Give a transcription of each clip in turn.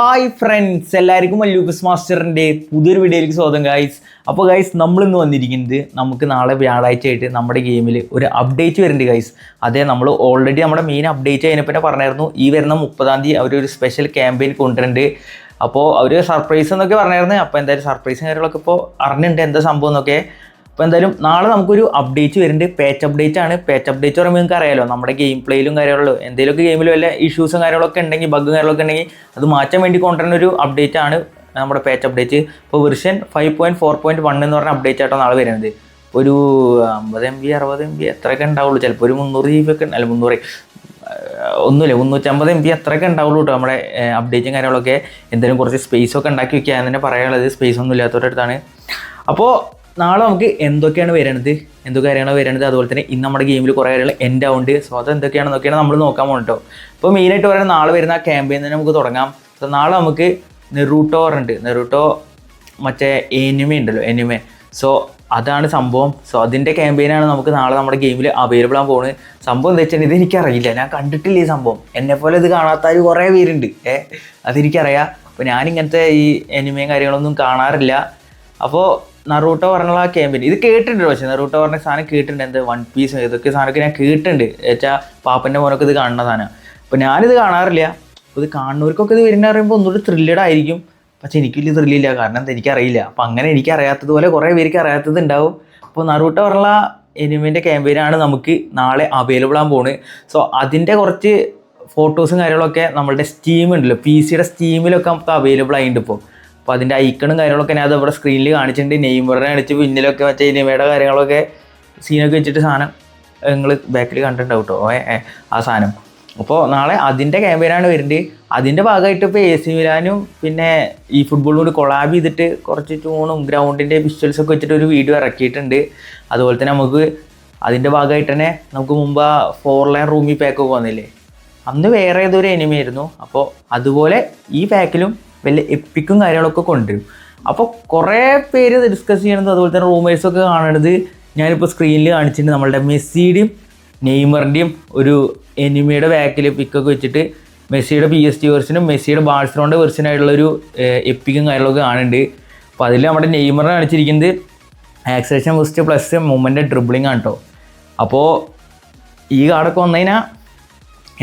Hi friends, എല്ലാവർക്കും മല്ലൂക്കസ് മാസ്റ്ററിൻ്റെ പുതിയൊരു വീഡിയോയിലേക്ക് സ്വാഗതം ഗൈസ്. അപ്പോൾ ഗൈസ്, നമ്മളിന്ന് വന്നിരിക്കുന്നത് നമുക്ക് നാളെ വ്യാഴാഴ്ച ആയിട്ട് നമ്മുടെ ഗെയിമിൽ ഒരു അപ്ഡേറ്റ് വരുന്നുണ്ട് ഗൈസ്. അതേ, നമ്മൾ ഓൾറെഡി നമ്മുടെ മെയിൻ അപ്ഡേറ്റ് അതിനെപ്പറ്റി പറഞ്ഞായിരുന്നു. ഈ വരുന്ന 30-ാം തീയതി അവരൊരു സ്പെഷ്യൽ ക്യാമ്പയിൻ കൊണ്ടുവരുന്നുണ്ട്. അപ്പോൾ അവർ സർപ്രൈസ് എന്നൊക്കെ പറഞ്ഞായിരുന്നു. അപ്പോൾ എന്തായാലും സർപ്രൈസും കാര്യങ്ങളൊക്കെ ഇപ്പോൾ അറിഞ്ഞിട്ടുണ്ട് എന്താ സംഭവം എന്നൊക്കെ. അപ്പോൾ എന്തായാലും നാളെ നമുക്കൊരു അപ്ഡേറ്റ് വരുന്നുണ്ട്. പാച്ച് അപ്ഡേറ്റ് ആണ്. പാച്ച് അപ്ഡേറ്റ് പറയുമ്പോൾ നിങ്ങൾക്ക് അറിയാലോ, നമ്മുടെ ഗെയിം പ്ലേയിലും കാര്യങ്ങളിലും എന്തെങ്കിലുമൊക്കെ ഗെയിമിൽ വല്ല ഇഷ്യൂസും കാര്യങ്ങളൊക്കെ ഉണ്ടെങ്കിൽ, ബഗ്ഗും കാര്യങ്ങളൊക്കെ ഉണ്ടെങ്കിൽ അത് മാറ്റാൻ വേണ്ടി കൊണ്ടുവരുന്ന ഒരു അപ്ഡേറ്റ് ആണ് നമ്മുടെ പാച്ച് അപ്ഡേറ്റ്. ഇപ്പോൾ വെർഷൻ 5.4.1 എന്ന് പറഞ്ഞ അപ്ഡേറ്റ് ആയിട്ടോ നാളെ വരുന്നത്. ഒരു 50 MB 60 MB എത്രയൊക്കെ ഉണ്ടാവുള്ളൂ. ചിലപ്പോൾ ഒരു 300 GB ഒക്കെ അല്ല, 300 ഒന്നുമില്ല 350 MB അത്രയൊക്കെ ഉണ്ടാവുള്ളൂ കേട്ടോ നമ്മുടെ അപ്ഡേറ്റും കാര്യങ്ങളൊക്കെ. എന്തെങ്കിലും കുറച്ച് സ്പേസ് ഒക്കെ ഉണ്ടാക്കി വയ്ക്കുക എന്ന് തന്നെ പറയാനുള്ളത്. സ്പേസ് ഒന്നും ഇല്ലാത്തവരുടെ അടുത്താണ്. അപ്പോൾ നാളെ നമുക്ക് എന്തൊക്കെയാണ് വരുന്നത്, എന്തൊക്കെ കാര്യങ്ങളാണ് വരുന്നത്, അതുപോലെ തന്നെ ഇന്ന് നമ്മുടെ ഗെയിമിൽ കുറേ കാര്യങ്ങൾ എൻ്റെ ഉണ്ട്. സോ അത് എന്തൊക്കെയാണെന്നൊക്കെയാണ് നമ്മൾ നോക്കാൻ പോകുന്നത് കേട്ടോ. അപ്പോൾ മെയിനായിട്ട് പറയുന്നത് നാളെ വരുന്ന ആ ക്യാമ്പയിൻ തന്നെ നമുക്ക് തുടങ്ങാം. സോ നാളെ നമുക്ക് നെറൂട്ടോ പറഞ്ഞിട്ട്, നെറൂട്ടോ മറ്റേ എനിമ ഉണ്ടല്ലോ, എനിമ. സോ അതാണ് സംഭവം. സോ അതിൻ്റെ ക്യാമ്പയിനാണ് നമുക്ക് നാളെ നമ്മുടെ ഗെയിമിൽ അവൈലബിൾ ആകാൻ പോകുന്നത്. സംഭവം എന്താ വെച്ചാൽ ഇതെനിക്കറിയില്ല, ഞാൻ കണ്ടിട്ടില്ല ഈ സംഭവം. എന്നെപ്പോലെ ഇത് കാണാത്തവർ കുറേ പേരുണ്ട്. അതെനിക്കറിയാം. അപ്പോൾ ഞാനിങ്ങനത്തെ ഈ എനിമയും കാര്യങ്ങളൊന്നും കാണാറില്ല. അപ്പോൾ നറൂട്ടോ പറഞ്ഞുള്ള ആ ക്യാമ്പയിൻ ഇത് കേട്ടിട്ടുണ്ട്. പക്ഷേ നറൂട്ടോ പറഞ്ഞ സാധനം കേട്ടിട്ടുണ്ട്. എന്ത് വൺ പീസ് ഇതൊക്കെ സാധനമൊക്കെ ഞാൻ കേട്ടിട്ടുണ്ട്. വെച്ചാൽ പാപ്പൻ്റെ മോനൊക്കെ ഇത് കാണുന്ന സാധനം. അപ്പോൾ ഞാനിത് കാണാറില്ല. അപ്പോൾ ഇത് കാണുന്നവർക്കൊക്കെ ഇത് വരുന്ന പറയുമ്പോൾ ഒന്നുകൂടി ത്രില്ലഡ് ആയിരിക്കും. പക്ഷേ എനിക്ക് വലിയ ത്രില്ലില്ല, കാരണം എന്താ എനിക്കറിയില്ല. അപ്പോൾ അങ്ങനെ എനിക്ക് അറിയാത്തതുപോലെ കുറേ പേർക്ക് അറിയാത്തത് ഉണ്ടാവും. അപ്പോൾ നറൂട്ടോ പറഞ്ഞുള്ള എനിമേൻ്റെ ക്യാമ്പയിനാണ് നമുക്ക് നാളെ അവൈലബിൾ ആകാൻ പോകുന്നത്. സോ അതിൻ്റെ കുറച്ച് ഫോട്ടോസും കാര്യങ്ങളൊക്കെ നമ്മളുടെ സ്റ്റീം ഉണ്ടല്ലോ, PC-യുടെ സ്റ്റീമിലൊക്കെ നമുക്ക് അവൈലബിൾ ആയിട്ടുണ്ട് ഇപ്പോൾ. അപ്പോൾ അതിൻ്റെ ഐക്കണും കാര്യങ്ങളൊക്കെ ഞാൻ അതവിടെ സ്ക്രീനിൽ കാണിച്ചിട്ടുണ്ട്. നെയ്മറിനെ അടിച്ച് പിന്നിലൊക്കെ മറ്റേ എനിമയുടെ കാര്യങ്ങളൊക്കെ സീനൊക്കെ വെച്ചിട്ട് സാധനം നിങ്ങൾ ബാക്കിൽ കണ്ടിട്ടുണ്ടാവും കേട്ടോ ആ സാധനം. അപ്പോൾ നാളെ അതിൻ്റെ ക്യാമ്പയിനാണ് വരുന്നത്. അതിൻ്റെ ഭാഗമായിട്ട് ഇപ്പോൾ AC മിലാനും പിന്നെ ഈ ഫുട്ബോളും കൂടി കൊളാബ് ചെയ്തിട്ട് കുറച്ച് ട്യൂണും ഗ്രൗണ്ടിൻ്റെ വിഷ്വൽസൊക്കെ വെച്ചിട്ട് ഒരു വീഡിയോ ഇറക്കിയിട്ടുണ്ട്. അതുപോലെ തന്നെ നമുക്ക് അതിൻ്റെ ഭാഗമായിട്ട് തന്നെ നമുക്ക് മുമ്പ് 4 ലൈൻ റൂമി പാക്കൊക്കെ വന്നില്ലേ, അന്ന് വേറെ ഏതൊരു എനിമയായിരുന്നു. അപ്പോൾ അതുപോലെ ഈ പാക്കിലും വലിയ എപ്പിക്കും കാര്യങ്ങളൊക്കെ കൊണ്ടുവരും. അപ്പോൾ കുറേ പേര് ഡിസ്കസ് ചെയ്യണത്, അതുപോലെ തന്നെ റൂമേഴ്സൊക്കെ കാണണത് ഞാനിപ്പോൾ സ്ക്രീനിൽ കാണിച്ചിട്ടുണ്ട്. നമ്മളുടെ മെസ്സിയുടെയും നെയ്മറിൻ്റെയും ഒരു എനിമയുടെ ബാക്കിൽ പിക്കൊക്കെ വെച്ചിട്ട് മെസ്സിയുടെ PSG വെർഷനും മെസ്സിയുടെ ബാഴ്സലോണിൻ്റെ വെർഷനായിട്ടുള്ളൊരു എപ്പിക്കും കാര്യങ്ങളൊക്കെ കാണുന്നുണ്ട്. അപ്പോൾ അതിൽ നമ്മുടെ നെയ്മറിനെ കാണിച്ചിരിക്കുന്നത് acceleration boost plus movement dribbling ആണ് കേട്ടോ. അപ്പോൾ ഈ കാർഡൊക്കെ വന്നു കഴിഞ്ഞാൽ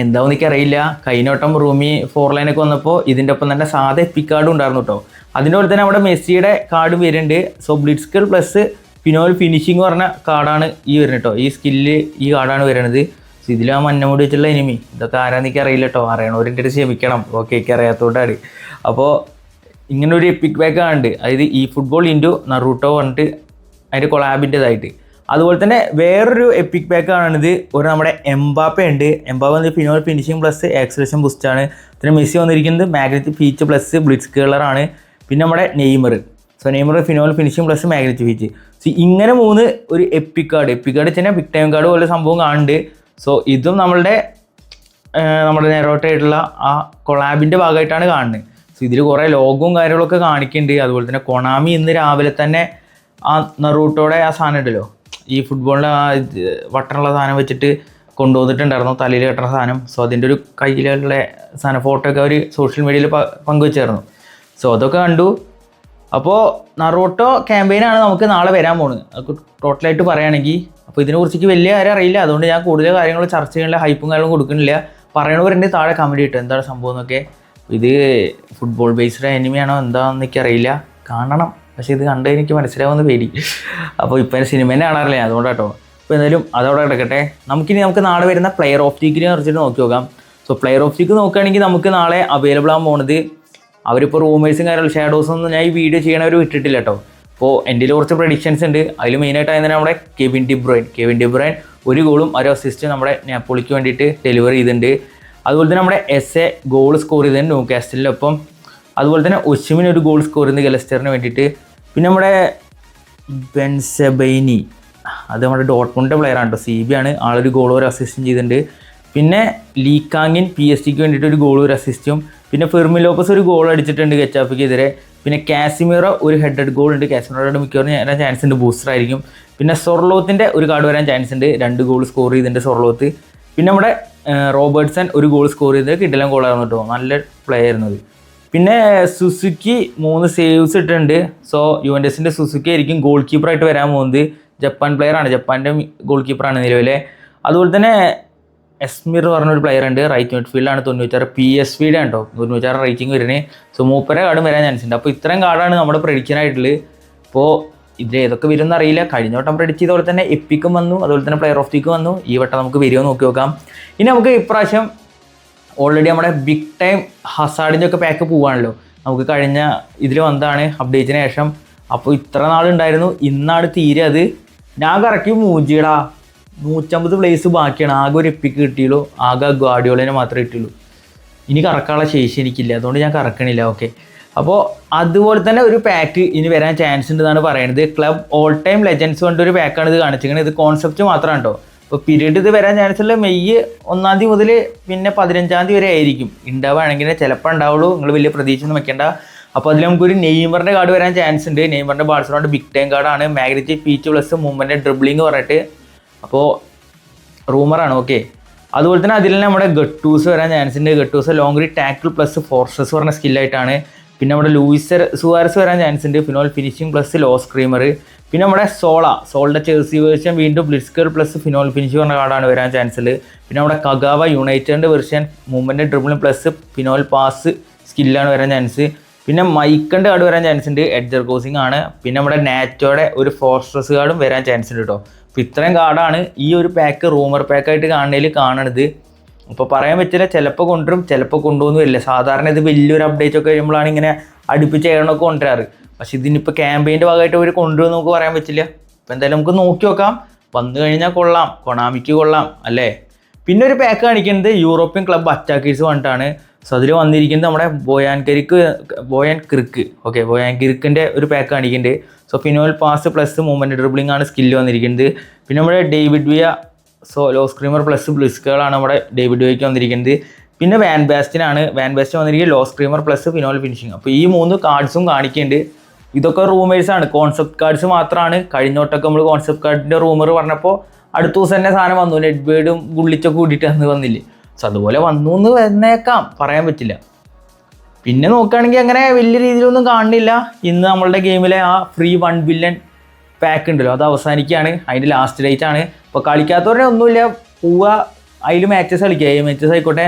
എന്താവും എനിക്കറിയില്ല. കഴിഞ്ഞ വട്ടം റൂമി 4 ലൈനൊക്കെ വന്നപ്പോൾ ഇതിൻ്റെ ഒപ്പം തന്നെ സാധാ എപ്പിക് കാർഡും ഉണ്ടായിരുന്നു കേട്ടോ. അതിൻ്റെ പോലെ തന്നെ അവിടെ മെസ്സിയുടെ കാർഡ് വരുന്നുണ്ട്. സോ ബ്ലിറ്റ്സ്കിൽ പ്ലസ് ഫിനോൽ ഫിനിഷിംഗ് പറഞ്ഞ കാർഡാണ് ഈ വരുന്നത് കേട്ടോ. ഈ സ്കില്ല് ഈ കാർഡാണ് വരുന്നത്. സോ ഇതിൽ ആ മഞ്ഞമുടി വെച്ചുള്ള എനിമി ഇതൊക്കെ ആരാന്ന് എനിക്ക് അറിയില്ല കേട്ടോ. അറിയണവരിൻ്റെ അടുത്ത് ക്ഷമിക്കണം. ഓക്കെ, എനിക്ക് അറിയാത്തതുകൊണ്ടാണ്. അപ്പോൾ ഇങ്ങനെ ഒരു എപ്പിക് ബാക്ക് ഉണ്ട്. അതായത് ഈ ഫുട്ബോൾ ഇൻറ്റു നറൂട്ടോ പറഞ്ഞിട്ട് അതിൻ്റെ കൊളാബിൻ്റെതായിട്ട്. അതുപോലെ തന്നെ വേറൊരു എപ്പിക് പാക്ക് ആണിത്. ഒരു നമ്മുടെ എംബാപ്പ ഉണ്ട്. എംബാപ്പ വന്ന് ഫിനോൽ ഫിനിഷിംഗ് പ്ലസ് ആക്സലേഷൻ ബൂസ്റ്റാണ്. പിന്നെ മെസ്സി വന്നിരിക്കുന്നത് മാഗ്നറ്റിക് ഫീച്ച് പ്ലസ് ബ്ലിറ്റ്സ് കേളറാണ്. പിന്നെ നമ്മുടെ Neymar. So Neymar phenomenal finishing plus magnetic feet. So ഇങ്ങനെ 3 ഒരു എപ്പിക് കാർഡ് വെച്ചാൽ ബിഗ് ടൈം കാർഡ് പോലെ സംഭവം കാണുന്നുണ്ട്. സോ ഇതും നമ്മുടെ നെറോട്ടായിട്ടുള്ള ആ കൊളാബിൻ്റെ ഭാഗമായിട്ടാണ് കാണുന്നത്. സോ ഇതിൽ കുറേ ലോഗവും കാര്യങ്ങളൊക്കെ കാണിക്കുന്നുണ്ട്. അതുപോലെ തന്നെ കൊണാമി ഇന്ന് രാവിലെ തന്നെ ആ നറൂട്ടോയുടെ ആ സാധനം ഉണ്ടല്ലോ, ഈ ഫുട്ബോളിൻ്റെ ആ വട്ടനുള്ള സാധനം വെച്ചിട്ട് കൊണ്ടുവന്നിട്ടുണ്ടായിരുന്നു, തലയിൽ കെട്ടുന്ന സാധനം. സോ അതിൻ്റെ ഒരു കയ്യിലുള്ള സാധനം ഫോട്ടോ ഒക്കെ അവർ സോഷ്യൽ മീഡിയയിൽ പങ്കുവെച്ചായിരുന്നു. സോ അതൊക്കെ കണ്ടു. അപ്പോൾ നറൂട്ടോ ക്യാമ്പയിനാണ് നമുക്ക് നാളെ വരാൻ പോകുന്നത്. അത് ടോട്ടലായിട്ട് പറയുകയാണെങ്കിൽ. അപ്പോൾ ഇതിനെക്കുറിച്ച് വലിയ കാര്യം അറിയില്ല, അതുകൊണ്ട് ഞാൻ കൂടുതൽ കാര്യങ്ങൾ ചർച്ച ചെയ്യാനുള്ള ഹൈപ്പും കാര്യങ്ങളും കൊടുക്കുന്നില്ല. പറയണവരുണ്ട് താഴെ കമൻറ്റ് കിട്ടും എന്താണ് സംഭവം എന്നൊക്കെ. ഇത് ഫുട്ബോൾ ബേസ്ഡ് എനിമയാണോ എന്താണെന്ന് എനിക്കറിയില്ല, കാണണം. പക്ഷേ ഇത് കണ്ട് എനിക്ക് മനസ്സിലാവുന്ന പേടി. അപ്പോൾ ഇപ്പോൾ സിനിമ തന്നെ കാണാറില്ല, അതുകൊണ്ട് കേട്ടോ. അപ്പോൾ എന്തായാലും അതവിടെ കിടക്കട്ടെ. നമുക്ക് നാളെ വരുന്ന പ്ലെയർ ഓഫ് വീക്കിനെ കുറിച്ചിട്ട് നോക്കി നോക്കാം. സോ പ്ലെയർ ഓഫ് വീക്ക് നോക്കുകയാണെങ്കിൽ നമുക്ക് നാളെ അവൈലബിൾ ആകാൻ പോകുന്നത്, അവരിപ്പോൾ റൂമേഴ്സും കാര്യങ്ങളും ഷാഡോസൊന്നും ഞാൻ ഈ വീഡിയോ ചെയ്യണവർ വിട്ടിട്ടില്ല കേട്ടോ. അപ്പോൾ എൻ്റെ കുറച്ച് പ്രഡിക്ഷൻസ് ഉണ്ട്. അതിൽ മെയിനായിട്ട് ആയത് നമ്മുടെ കെവിൻ ഡിബ്രോയിൻ 1 ഗോളും 1 അസിസ്റ്റും നമ്മുടെ നാപ്പോളിക്ക് വേണ്ടിയിട്ട് ഡെലിവറി ചെയ്തിട്ടുണ്ട്. അതുപോലെ തന്നെ നമ്മുടെ SA ഗോൾ സ്കോർ ചെയ്തിട്ടുണ്ട് ന്യൂകാസ്റ്റലിനൊപ്പം. അതുപോലെ തന്നെ ഒഷിമിന് 1 ഗോൾ സ്കോർ ചെയ്യുന്നത് ഗലസ്റ്ററിന് വേണ്ടിയിട്ട്. പിന്നെ നമ്മുടെ ബെൻസെബൈനി, അത് നമ്മുടെ ഡോട്ട്മുണ്ടിൻ്റെ പ്ലെയറാണ് കേട്ടോ. CB ആണ്, ആളൊരു ഗോളും 1 അസിസ്റ്റും ചെയ്തിട്ടുണ്ട്. പിന്നെ ലീക്കാങ്ങിൻ PSG-ക്ക് വേണ്ടിയിട്ട് 1 ഗോളും 1 അസിസ്റ്റും. പിന്നെ ഫെർമിൻ ലോപ്പസ് 1 ഗോൾ അടിച്ചിട്ടുണ്ട് ഗെറ്റാഫയ്ക്കെതിരെ. പിന്നെ കാസിമിറോ 1 ഹെഡഡ് ഗോൾ ഉണ്ട്. കാസിമിറോയുടെ മിക്കവാറും വരാൻ ചാൻസ് ഉണ്ട്, ബൂസ്റ്റർ ആയിരിക്കും. പിന്നെ സൊർലോത്തിൻ്റെ 1 കാർഡ് വരാൻ ചാൻസ് ഉണ്ട്, 2 ഗോൾ സ്കോർ ചെയ്തിട്ടുണ്ട് സൊർലോത്ത്. പിന്നെ നമ്മുടെ റോബർട്ട്സൺ 1 ഗോൾ സ്കോർ ചെയ്തത് കിടിലൻ ഗോളായിരുന്നു കേട്ടോ, നല്ല പ്ലേ ആയിരുന്നത്. പിന്നെ സുസുക്കി 3 സേവ്സ് ഇട്ടിട്ടുണ്ട്. സോ യുവൻറ്റസിൻ്റെ സുസുക്കി ആയിരിക്കും ഗോൾ കീപ്പറായിട്ട് വരാൻ പോകുന്നത്. ജപ്പാൻ പ്ലെയറാണ്, ജപ്പാൻ്റെ ഗോൾ കീപ്പറാണ് നിലവിലെ. അതുപോലെ തന്നെ എസ്മിർ പറഞ്ഞൊരു പ്ലെയർ ഉണ്ട്, റൈറ്റ് മിഡ്ഫീൽഡാണ്. 96 PSVയുടെ ഉണ്ടോ, 96 റേറ്റിംഗ് വരുന്നത്. സോ മൂപ്പരെ കാർഡും വരാൻ ചാൻസ് ഉണ്ട്. അപ്പോൾ ഇത്രയും കാർഡാണ് നമ്മുടെ പ്രഡിക്ഷൻ ആയിട്ടുള്ളത്. അപ്പോൾ ഇതിൽ ഏതൊക്കെ വരുമെന്ന് അറിയില്ല. കഴിഞ്ഞ വട്ടം പ്രഡിക്റ്റ് ചെയ്ത പോലെ തന്നെ എപ്പിക്കും വന്നു, അതുപോലെ തന്നെ പ്ലെയർ ഓഫ് ദീക്കും വന്നു. ഈ വട്ടം നമുക്ക് വരുമോ നോക്കി നോക്കാം. ഇനി നമുക്ക് ഇപ്രാവശ്യം ഓൾറെഡി നമ്മുടെ ബിഗ് ടൈം ഹസാർഡിൻ്റെ ഒക്കെ പാക്ക് പോവുകയാണല്ലോ. നമുക്ക് കഴിഞ്ഞ ഇതിൽ വന്നതാണ് അപ്ഡേറ്റിന് ശേഷം. അപ്പോൾ ഇത്ര നാളുണ്ടായിരുന്നു, ഇന്നാണ് തീരെ. അത് ഞാൻ കറക്കി മൂജിയടാ, 150 പ്ലേസ് ബാക്കിയാണ്. ആകെ ഒരു എപ്പിക്ക് കിട്ടിയുള്ളൂ, ആകെ ഗാർഡിയോളിനെ മാത്രമേ കിട്ടിയുള്ളൂ. ഇനി കറക്കാനുള്ള ശേഷി എനിക്കില്ല, അതുകൊണ്ട് ഞാൻ കറക്കണില്ല. ഓക്കെ, അപ്പോൾ അതുപോലെ തന്നെ ഒരു പാക്ക് ഇനി വരാൻ ചാൻസ് ഉണ്ടെന്നാണ് പറയുന്നത്. ക്ലബ് ഓൾ ടൈം ലെജൻഡ്സ് കൊണ്ടൊരു പാക്കാണ് ഇത് കാണിച്ചിരിക്കുന്നത്. ഇത് കോൺസെപ്റ്റ് മാത്രമാണ് കേട്ടോ. അപ്പോൾ പീരീഡ് ഇത് വരാൻ ചാൻസ് ഉള്ള മെയ് 1 മുതൽ പിന്നെ 15 വരെ ആയിരിക്കും ഉണ്ടാവുകയാണെങ്കിൽ. ചിലപ്പോൾ ഉണ്ടാവുള്ളൂ, നിങ്ങൾ വലിയ പ്രതീക്ഷ ഒന്നും വെക്കേണ്ട. അപ്പോൾ അതിൽ നമുക്കൊരു നെയ്മറിൻ്റെ കാർഡ് വരാൻ ചാൻസ് ഉണ്ട്. നെയ്മറിൻ്റെ ബാഴ്സലോണയുടെ ബിഗ് ടൈം കാർഡാണ്. മാഗ്നറ്റി പീച്ച് പ്ലസ് മൂവ്മെൻറ്റ് ഡ്രിബ്ലിങ് പറഞ്ഞിട്ട്, അപ്പോൾ റൂമറാണ്. ഓക്കെ, അതുപോലെ തന്നെ അതിൽ തന്നെ നമ്മുടെ ഗട്ടൂസ് വരാൻ ചാൻസ് ഉണ്ട്. Gattuso long re tackle plus forces പറഞ്ഞ സ്കില്ലായിട്ടാണ്. പിന്നെ നമ്മുടെ ലൂയിസ് സുവാരസ് വരാൻ ചാൻസ് ഉണ്ട്. ഫിനോൾ ഫിനിഷിംഗ് പ്ലസ് ലോ സ്ക്രീമർ. പിന്നെ നമ്മുടെ സോളുടെ ചെൽസി വേർഷൻ വീണ്ടും ബ്ലിറ്റ്സ്കർ പ്ലസ് ഫിനോൾ ഫിനിഷ് പറഞ്ഞ കാർഡാണ് വരാൻ ചാൻസ് ഉള്ളത്. പിന്നെ നമ്മുടെ കഗാവ യുണൈറ്റഡിൻ്റെ version movement dribbling plus phenomenal pass സ്കില്ലാണ് വരാൻ ചാൻസ്. പിന്നെ മൈക്കൻ്റെ കാർഡ് വരാൻ ചാൻസ് ഉണ്ട്, എഡ്ജർ കോസിംഗ് ആണ്. പിന്നെ നമ്മുടെ നാറ്റോയുടെ ഒരു ഫോർട്രസ് കാർഡും വരാൻ ചാൻസ് ഉണ്ട് കേട്ടോ. അപ്പോൾ ഇത്രയും കാർഡാണ് ഈ ഒരു പാക്ക് റൂമർ പാക്കായിട്ട് കാണണത്. അപ്പോൾ പറയാൻ പറ്റില്ല, ചിലപ്പോൾ കൊണ്ടുവരും, ചിലപ്പോൾ കൊണ്ടുപോകുന്നു വരില്ല. സാധാരണ ഇത് വലിയൊരു അപ്ഡേറ്റ് ഒക്കെ കഴിയുമ്പോഴാണ് ഇങ്ങനെ അടുപ്പിച്ച് ഏഴണമൊക്കെ കൊണ്ടുവരാറ്. പക്ഷേ ഇതിനിപ്പോൾ ക്യാമ്പയിൻ്റെ ഭാഗമായിട്ട് അവർ കൊണ്ടുവരും നമുക്ക് പറയാൻ പറ്റില്ല. അപ്പോൾ എന്തായാലും നമുക്ക് നോക്കി നോക്കാം. വന്നു കഴിഞ്ഞാൽ കൊള്ളാം, കൊണാമിക്ക് കൊള്ളാം അല്ലേ. പിന്നെ ഒരു പാക്ക് കാണിക്കുന്നത് യൂറോപ്യൻ ക്ലബ് അറ്റാക്കേഴ്സ് പറഞ്ഞിട്ടാണ്. സോ അതിൽ വന്നിരിക്കുന്നത് നമ്മുടെ ബോയാൻ കിർക്ക്. ഓക്കെ, ബോയാൻ കിർക്കിൻ്റെ ഒരു പാക്ക് കാണിക്കുന്നുണ്ട്. So phenomenal pass plus movement dribbling ആണ് സ്കില്ല് വന്നിരിക്കുന്നത്. പിന്നെ നമ്മുടെ David Villa low screamer plus ബ്ലിസ്കുകളാണ് നമ്മുടെ ഡേവിഡ് വിയയ്ക്ക് വന്നിരിക്കുന്നത്. പിന്നെ വാൻ ബാസ്റ്റൻ വന്നിരിക്കുന്നത് low screamer plus phenomenal finishing. അപ്പോൾ ഈ 3 കാർഡ്സും കാണിക്കുന്നുണ്ട്. ഇതൊക്കെ റൂമേഴ്സാണ്, കോൺസെപ്റ്റ് കാർഡ്സ് മാത്രമാണ്. കഴിഞ്ഞോട്ടൊക്കെ നമ്മൾ കോൺസെപ്റ്റ് കാർഡിൻ്റെ റൂമർ പറഞ്ഞപ്പോൾ അടുത്ത ദിവസം തന്നെ സാധനം വന്നു, നെഡ്ബേർഡും ഗുള്ളിച്ചൊക്കെ കൂടിയിട്ട് അന്ന് വന്നില്ലേ. സോ അതുപോലെ വന്നു എന്ന് വന്നേക്കാം, പറയാൻ പറ്റില്ല. പിന്നെ നോക്കുകയാണെങ്കിൽ അങ്ങനെ വലിയ രീതിയിലൊന്നും കാണുന്നില്ല. ഇന്ന് നമ്മളുടെ ഗെയിമിലെ ആ ഫ്രീ 1 ബില്യൺ പാക്ക് ഉണ്ടല്ലോ, അത് അവസാനിക്കുകയാണ്. അതിൻ്റെ ലാസ്റ്റ് ഡേറ്റ് ആണ്. ഇപ്പോൾ കളിക്കാത്തവരെ ഒന്നുമില്ല, പോവുക അതിൽ മാച്ചസ് കളിക്കുക. ഈ മാച്ചസ് ആയിക്കോട്ടെ,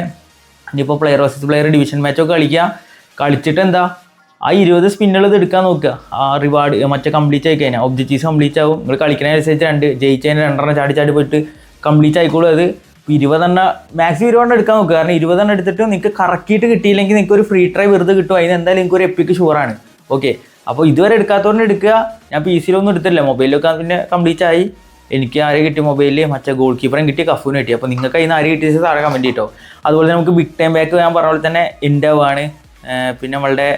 ഇനിയിപ്പോൾ പ്ലെയർ വേഴ്സസ് പ്ലെയർ ഡിവിഷൻ മാച്ചൊക്കെ കളിച്ചിട്ട് എന്താ ആ 20 സ്പിന്നുകൾ ഇത് എടുക്കാൻ നോക്കുക. ആ റിവാർഡ് മറ്റേ കംപ്ലീറ്റ് ആയി കഴിഞ്ഞാൽ ഒബ്ജക്റ്റീവ്സ് കംപ്ലീറ്റ് ആവും. നിങ്ങൾ കളിക്കുന്നതിനനുസരിച്ച് ജയിച്ചതിന് 2 ചാടി പോയിട്ട് കംപ്ലീറ്റ് ആയിക്കോളും. അത് 20 മാക്സിമം 20 എടുക്കാൻ നോക്കുക. കാരണം 20 എടുത്തിട്ട് നിങ്ങൾക്ക് കറക്കിയിട്ട് കിട്ടിയില്ലെങ്കിൽ നിങ്ങൾക്ക് ഒരു ഫ്രീ ട്രൈ വെറുതെ കിട്ടും. അതിന് എന്തായാലും നിങ്ങൾക്ക് ഒരു എപ്പിക്ക് ഷുവറാണ്. ഓക്കെ, അപ്പോൾ ഇതുവരെ എടുക്കാത്തവരെ എടുക്കുക. ഞാൻ PC-ലൊന്നും എടുത്തില്ല, മൊബൈലിലൊക്കെ പിന്നെ കംപ്ലീറ്റ് ആയി. എനിക്ക് ആരെ കിട്ടി മൊബൈലിൽ, മറ്റേ ഗോൾ കീപ്പറും കിട്ടി, കഫൂന് കിട്ടി. അപ്പോൾ നിങ്ങൾക്ക് അതിന് ആര് കിട്ടിയത് താഴെ കമൻറ്റ് ചെയ്തോ. അതുപോലെ നമുക്ക് ബിഗ് ടൈം ബാക്ക് ഞാൻ പറഞ്ഞ പോലെ തന്നെ എൻഡാവാണ്. പിന്നെ നമ്മളുടെ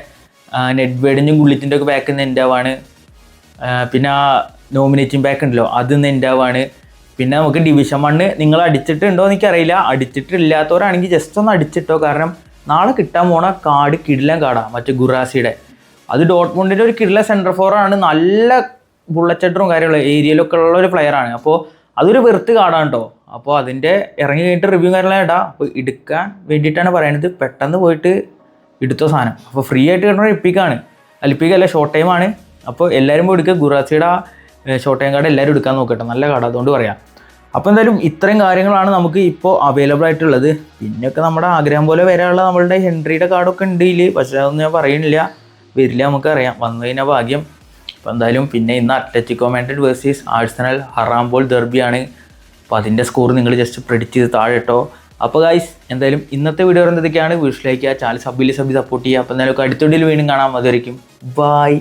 നെഡ്ബേഡിൻ്റെയും ഗുള്ളിറ്റിൻ്റെ ഒക്കെ ബാക്ക് നിന്ന് എൻഡാവാണ്. പിന്നെ ആ നോമിനേറ്റിംഗ് ബാക്ക് ഉണ്ടല്ലോ, അത് നിന്ന് എൻഡാവാണ്. പിന്നെ നമുക്ക് ഡിവിഷൻ 1 നിങ്ങൾ അടിച്ചിട്ടുണ്ടോ എന്ന് എനിക്കറിയില്ല. അടിച്ചിട്ടില്ലാത്തവരാണെങ്കിൽ ജസ്റ്റ് ഒന്ന് അടിച്ചിട്ടോ. കാരണം നാളെ കിട്ടാൻ പോണ കാർഡ് കിടിലൻ കാർഡാണ്, മറ്റേ ഗുറാസിയുടെ. അത് ഡോട്ട്മുണ്ടിൻ്റെ ഒരു കിടിലൻ സെൻറ്റർ ഫോറാണ്. നല്ല ബുള്ളറ്റ് ഹെഡറും കാര്യങ്ങളും ഏരിയയിലൊക്കെ ഉള്ള ഒരു പ്ലെയറാണ്. അപ്പോൾ അതൊരു വെറുത്ത് കാർഡാണ് കേട്ടോ. അപ്പോൾ അതിൻ്റെ ഇറങ്ങി കഴിഞ്ഞിട്ട് റിവ്യൂ കാര്യങ്ങളും ഇടാം. അപ്പോൾ എടുക്കാൻ വേണ്ടിയിട്ടാണ് പറയുന്നത്, പെട്ടെന്ന് പോയിട്ട് എടുത്തോ സാധനം. അപ്പോൾ ഫ്രീ ആയിട്ട് കിട്ടുന്ന എപ്പിക്കാണ്, എപ്പിക്കല്ല ഷോർട്ട് ടൈമാണ്. അപ്പോൾ എല്ലാവരും പോയി എടുക്കുക. ഗുറാസിയുടെ ഷോർട്ട് ടൈം കാർഡ് എല്ലാവരും എടുക്കാൻ നോക്കട്ടെ, നല്ല കാർഡ്, അതുകൊണ്ട് പറയാം. അപ്പോൾ എന്തായാലും ഇത്രയും കാര്യങ്ങളാണ് നമുക്ക് ഇപ്പോൾ അവൈലബിൾ ആയിട്ടുള്ളത്. പിന്നെയൊക്കെ നമ്മുടെ ആഗ്രഹം പോലെ വരാനുള്ള നമ്മളുടെ ഹെൻറിയുടെ കാർഡൊക്കെ ഉണ്ട് ഇതിൽ. പക്ഷേ അതൊന്നും ഞാൻ പറയുന്നില്ല, വരില്ല, നമുക്കറിയാം. വന്നു കഴിഞ്ഞാൽ ഭാഗ്യം. അപ്പോൾ എന്തായാലും പിന്നെ ഇന്ന് അത്ലറ്റിക്കോ മാഡ്രിഡ് വേഴ്സസ് ആഴ്സണൽ ഹറാംബോൾ ഡെർബിയാണ്. അപ്പോൾ അതിൻ്റെ സ്കോർ നിങ്ങൾ ജസ്റ്റ് പ്രെഡിക്റ്റ് ചെയ്ത് താഴെ ഇട്ടോ. അപ്പോൾ ഗൈസ് എന്തായാലും ഇന്നത്തെ വീഡിയോ എന്തൊക്കെയാണ്, വീഡിയോ ലൈക്ക് ചെയ്യുക, ചാനൽ സബ്ബിൽ സപ്പോർട്ട് ചെയ്യുക. അപ്പോൾ എന്തായാലും അടുത്ത വീഡിയോയിൽ വീണ്ടും കാണാം. അതുവരെയും ബൈ.